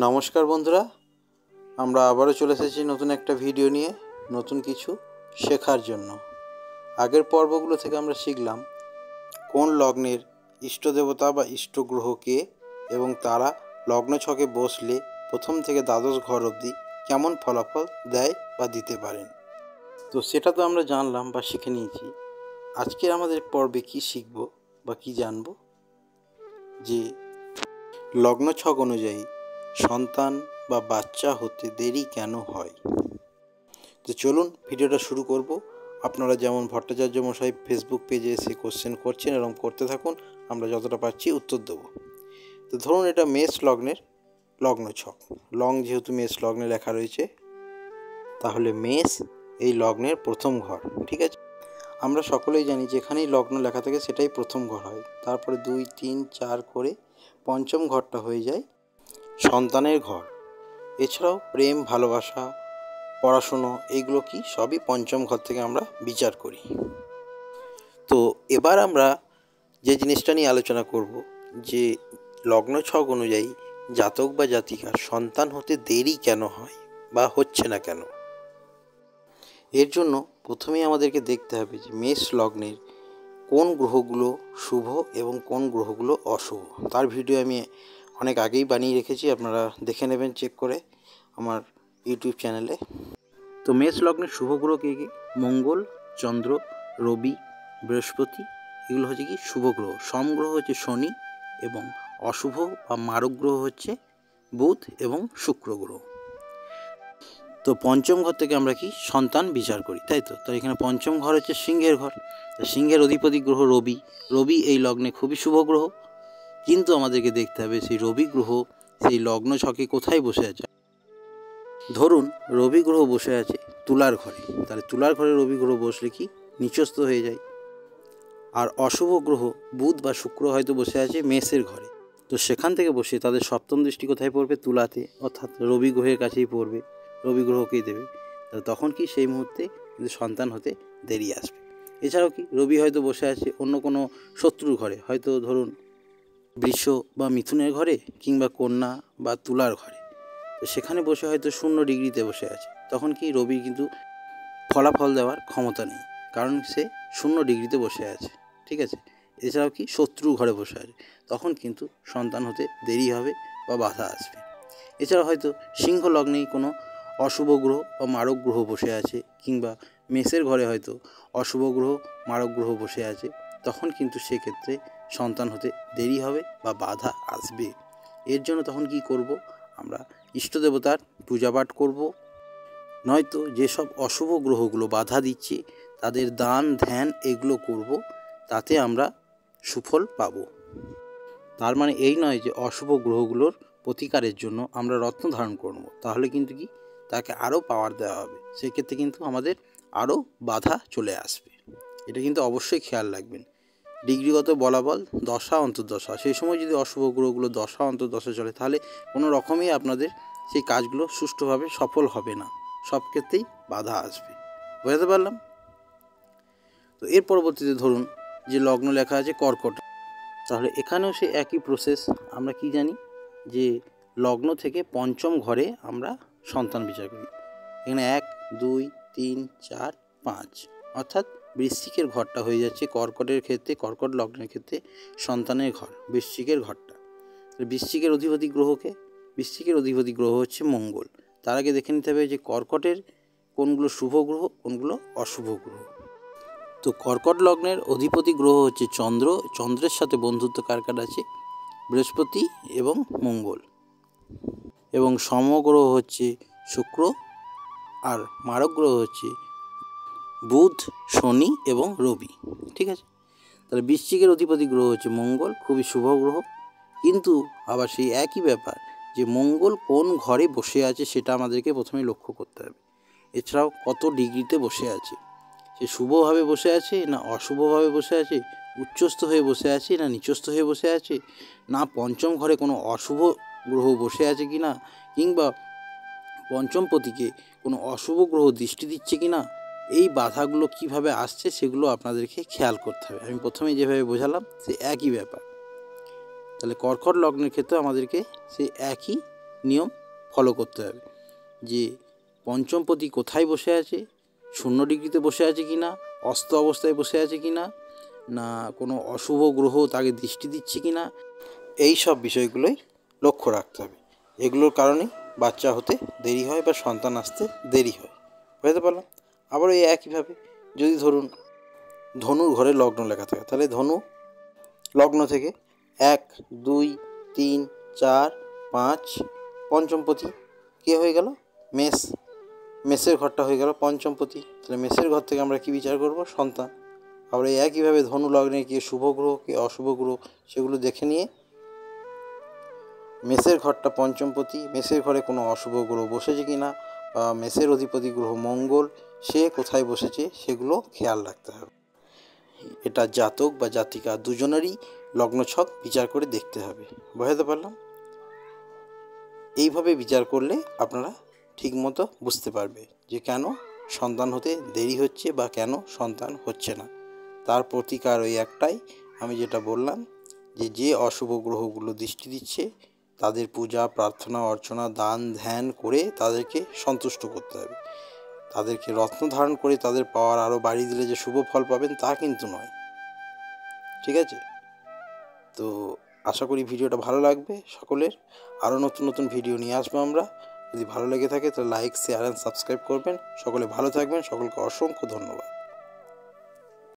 নমস্কার বন্ধুরা, আমরা আবারও চলে এসেছি নতুন একটা ভিডিও নিয়ে, নতুন কিছু শেখার জন্য। আগের পর্বগুলো থেকে আমরা শিখলাম কোন লগ্নের ইষ্টদেবতা বা ইষ্টগ্রহ কে, এবং তারা লগ্ন ছকে বসলে প্রথম থেকে দ্বাদশ ঘর অবধি কেমন ফলাফল দেয় বা দিতে পারেন। তো সেটা তো আমরা জানলাম বা শিখে নিয়েছি। আজকের আমাদের পর্বে কি শিখব বা কি জানব, যে লগ্ন ছক অনুযায়ী সন্তান বা বাচ্চা হতে দেরি কেন হয়। তো চলুন ভিডিওটা শুরু করব। আপনারা যেমন ভট্টাচার্য মশাই ফেসবুক পেজে এসে কোশ্চেন করছেন, এরকম করতে থাকুন, আমরা যতটা পারছি উত্তর দেব। তো ধরুন এটা মেষ লগ্নের লগ্ন ছক, যেহেতু মেষ লগ্নে লেখা রয়েছে, তাহলে মেষ এই লগ্নের প্রথম ঘর। ঠিক আছে, আমরা সকলেই জানি যেখানেই লগ্ন লেখা থাকে সেটাই প্রথম ঘর হয়, তারপরে 2, 3, 4 করে পঞ্চম ঘরটা হয়ে যায় সন্তানের ঘর। এছাড়াও প্রেম, ভালোবাসা, পড়াশুনো, এইগুলো কি সবই পঞ্চম ঘর থেকে আমরা বিচার করি। তো এবার আমরা যে জিনিসটা নিয়ে আলোচনা করব, যে লগ্ন ছক অনুযায়ী জাতক বা জাতিকার সন্তান হতে দেরি কেন হয় বা হচ্ছে না কেন। এর জন্য প্রথমেই আমাদেরকে দেখতে হবে যে মেষ লগ্নের কোন গ্রহগুলো শুভ এবং কোন গ্রহগুলো অশুভ। তার ভিডিও আমি অনেক আগেই বানিয়ে রেখেছি, আপনারা দেখে নেবেন চেক করে আমার ইউটিউব চ্যানেলে। তো মেষ লগ্নের শুভ গ্রহ কে কি? মঙ্গল, চন্দ্র, রবি, বৃহস্পতি, এগুলো হচ্ছে কি শুভ গ্রহ। সম গ্রহ হচ্ছে শনি, এবং অশুভ বা মারক গ্রহ হচ্ছে বুধ এবং শুক্র গ্রহ। তো পঞ্চম ঘর থেকে আমরা কি সন্তান বিচার করি, তাই তো। তো এখানে পঞ্চম ঘর হচ্ছে সিংহের ঘর। সিংহের অধিপতি গ্রহ রবি। রবি এই লগ্নে খুবই শুভ গ্রহ, কিন্তু আমাদেরকে দেখতে হবে সেই রবি গ্রহ সেই লগ্ন ছকে কোথায় বসে আছে। ধরুন রবি গ্রহ বসে আছে তুলার ঘরে, তাহলে তুলার ঘরে রবি গ্রহ বসলে কি নিচস্থ হয়ে যায়। আর অশুভ গ্রহ বুধ বা শুক্র হয়তো বসে আছে মেষের ঘরে, তো সেখান থেকে বসে তাদের সপ্তম দৃষ্টি কোথায় পড়বে? তুলাতে, অর্থাৎ রবি গ্রহের কাছেই পড়বে, রবি গ্রহকেই দেবে। তখন কি সেই মুহূর্তে কিন্তু সন্তান হতে দেরি আসবে। এছাড়াও কি রবি হয়তো বসে আছে অন্য কোনো শত্রুর ঘরে, হয়তো ধরুন বৃষ বা মিথুনের ঘরে, কিংবা কন্যা বা তুলার ঘরে, তো সেখানে বসে হয়তো 0 ডিগ্রিতে বসে আছে। তখন কি রবির কিন্তু ফলাফল দেওয়ার ক্ষমতা নেই, কারণ সে 0 ডিগ্রিতে বসে আছে। ঠিক আছে, এছাড়াও কি শত্রু ঘরে বসে আছে, তখন কিন্তু সন্তান হতে দেরি হবে বা বাধা আসবে। এছাড়া হয়তো সিংহ লগ্নেই কোনো অশুভ গ্রহ বা মারক গ্রহ বসে আছে, কিংবা মেষের ঘরে হয়তো অশুভ গ্রহ, মারক গ্রহ বসে আছে, তখন কিন্তু সেক্ষেত্রে সন্তান হতে দেরি হবে বা বাধা আসবে। এর জন্য তখন কি করব? আমরা ইষ্টদেবতার পূজাপাঠ করব, নয়তো যেসব অশুভ গ্রহগুলো বাধা দিচ্ছে তাদের দান ধ্যান এগুলো করব, তাতে আমরা সুফল পাব। তার মানে এই নয় যে অশুভ গ্রহগুলোর প্রতিকারের জন্য আমরা রত্ন ধারণ করব, তাহলে কিন্তু কি তাকে আরও পাওয়ার দেওয়া হবে, সেক্ষেত্রে কিন্তু আমাদের আরও বাধা চলে আসবে। এটা কিন্তু অবশ্যই খেয়াল রাখবেন। ডিগ্রিগত বলাবল দশা অন্তর্দশা, সেই সময় যদি অশুভ গ্রহগুলো দশা অন্তর্দশা চলে, তাহলে কোনো রকমই আপনাদের সেই কাজগুলো সুষ্ঠুভাবে সফল হবে না, সব ক্ষেত্রেই বাধা আসবে। বোঝাতে পারলাম? তো এর পরবর্তীতে ধরুন যে লগ্ন লেখা আছে কর্কট, তাহলে এখানেও সে একই প্রসেস। আমরা কি জানি যে লগ্ন থেকে পঞ্চম ঘরে আমরা সন্তান বিচার করি। এখানে 1, 2, 3, 4, 5, অর্থাৎ বৃশ্চিকের ঘরটা হয়ে যাচ্ছে কর্কটের ক্ষেত্রে, কর্কট লগ্নের ক্ষেত্রে সন্তানের ঘর, বৃশ্চিকের ঘরটা। বৃশ্চিকের অধিপতি গ্রহকে, বৃশ্চিকের অধিপতি গ্রহ হচ্ছে মঙ্গল। তার আগে দেখে নিতে হবে যে কর্কটের কোনগুলো শুভ গ্রহ, কোনগুলো অশুভ গ্রহ। তো কর্কট লগ্নের অধিপতি গ্রহ হচ্ছে চন্দ্র, চন্দ্রের সাথে বন্ধুত্ব কার আছে? বৃহস্পতি এবং মঙ্গল। এবং সমগ্রহ হচ্ছে শুক্র, আর মারক গ্রহ হচ্ছে বুধ, শনি এবং রবি। ঠিক আছে, তাহলে বৃশ্চিকের অধিপতি গ্রহ হচ্ছে মঙ্গল, খুবই শুভ গ্রহ, কিন্তু আবার সেই একই ব্যাপার যে মঙ্গল কোন ঘরে বসে আছে সেটা আমাদেরকে প্রথমে লক্ষ্য করতে হবে। এছাড়াও কত ডিগ্রিতে বসে আছে, সে শুভভাবে বসে আছে না অশুভভাবে বসে আছে, উচ্চস্থ হয়ে বসে আছে না নিচস্থ হয়ে বসে আছে, না পঞ্চম ঘরে কোনো অশুভ গ্রহ বসে আছে কি না, কিংবা পঞ্চম পতিকে কোনো অশুভ গ্রহ দৃষ্টি দিচ্ছে কি না, এই বাধাগুলো কিভাবে আসছে সেগুলো আপনাদেরকে খেয়াল করতে হবে। আমি প্রথমে যেভাবে বোঝালাম সে একই ব্যাপার। তাহলে কর্কট লগ্নের ক্ষেত্রে আমাদেরকে সে একই নিয়ম ফলো করতে হবে, যে পঞ্চমপতি কোথায় বসে আছে, 0 ডিগ্রিতে বসে আছে কি না, অস্ত অবস্থায় বসে আছে কি না, না কোনো অশুভ গ্রহ তাকে দৃষ্টি দিচ্ছে কি না, এই সব বিষয়গুলোই লক্ষ্য রাখতে হবে। এগুলোর কারণেই বাচ্চা হতে দেরি হয় বা সন্তান আসতে দেরি হয়। বুঝতে পারলাম। আবার এই একইভাবে যদি ধরুন ধনুর ঘরে লগ্ন লেখা থাকে, তাহলে ধনু লগ্ন থেকে 1, 2, 3, 4, 5 পঞ্চমপতি কে হয়ে গেল, মেষ। মেষের ঘরটা হয়ে গেল পঞ্চমপতি। তাহলে মেষের ঘর থেকে আমরা কি বিচার করব, সন্তান। আবার এই একইভাবে ধনু লগ্নে কে শুভ গ্রহ কে অশুভ গ্রহ সেগুলো দেখে নিয়ে মেষের ঘরটা পঞ্চমপতি, মেষের ঘরে কোনো অশুভ গ্রহ বসেছে কি না, বা মেষের অধিপতি গ্রহ মঙ্গল সে কোথায় বসেছে সেগুলো খেয়াল রাখতে হবে। এটা জাতক বা জাতিকা দুজনেরই লগ্নছক বিচার করে দেখতে হবে। বুঝতে পারলাম। এইভাবে বিচার করলে আপনারা ঠিকমতো বুঝতে পারবে যে কেন সন্তান হতে দেরি হচ্ছে বা কেন সন্তান হচ্ছে না। তার প্রতিকার ওই একটাই, আমি যেটা বললাম, যে অশুভ গ্রহগুলো দৃষ্টি দিচ্ছে তাদের পূজা প্রার্থনা অর্চনা দান ধ্যান করে তাদেরকে সন্তুষ্ট করতে হবে। তাদেরকে রত্ন ধারণ করে তাদের পাওয়ার আরও বাড়িয়ে দিলে যে শুভ ফল পাবেন তা কিন্তু নয়। ঠিক আছে? তো আশা করি ভিডিওটা ভালো লাগবে সকলের। আরও নতুন নতুন ভিডিও নিয়ে আসবো আমরা। যদি ভালো লেগে থাকে তাহলে লাইক শেয়ার অ্যান্ড সাবস্ক্রাইব করবেন। সকলে ভালো থাকবেন। সকলকে অসংখ্য ধন্যবাদ।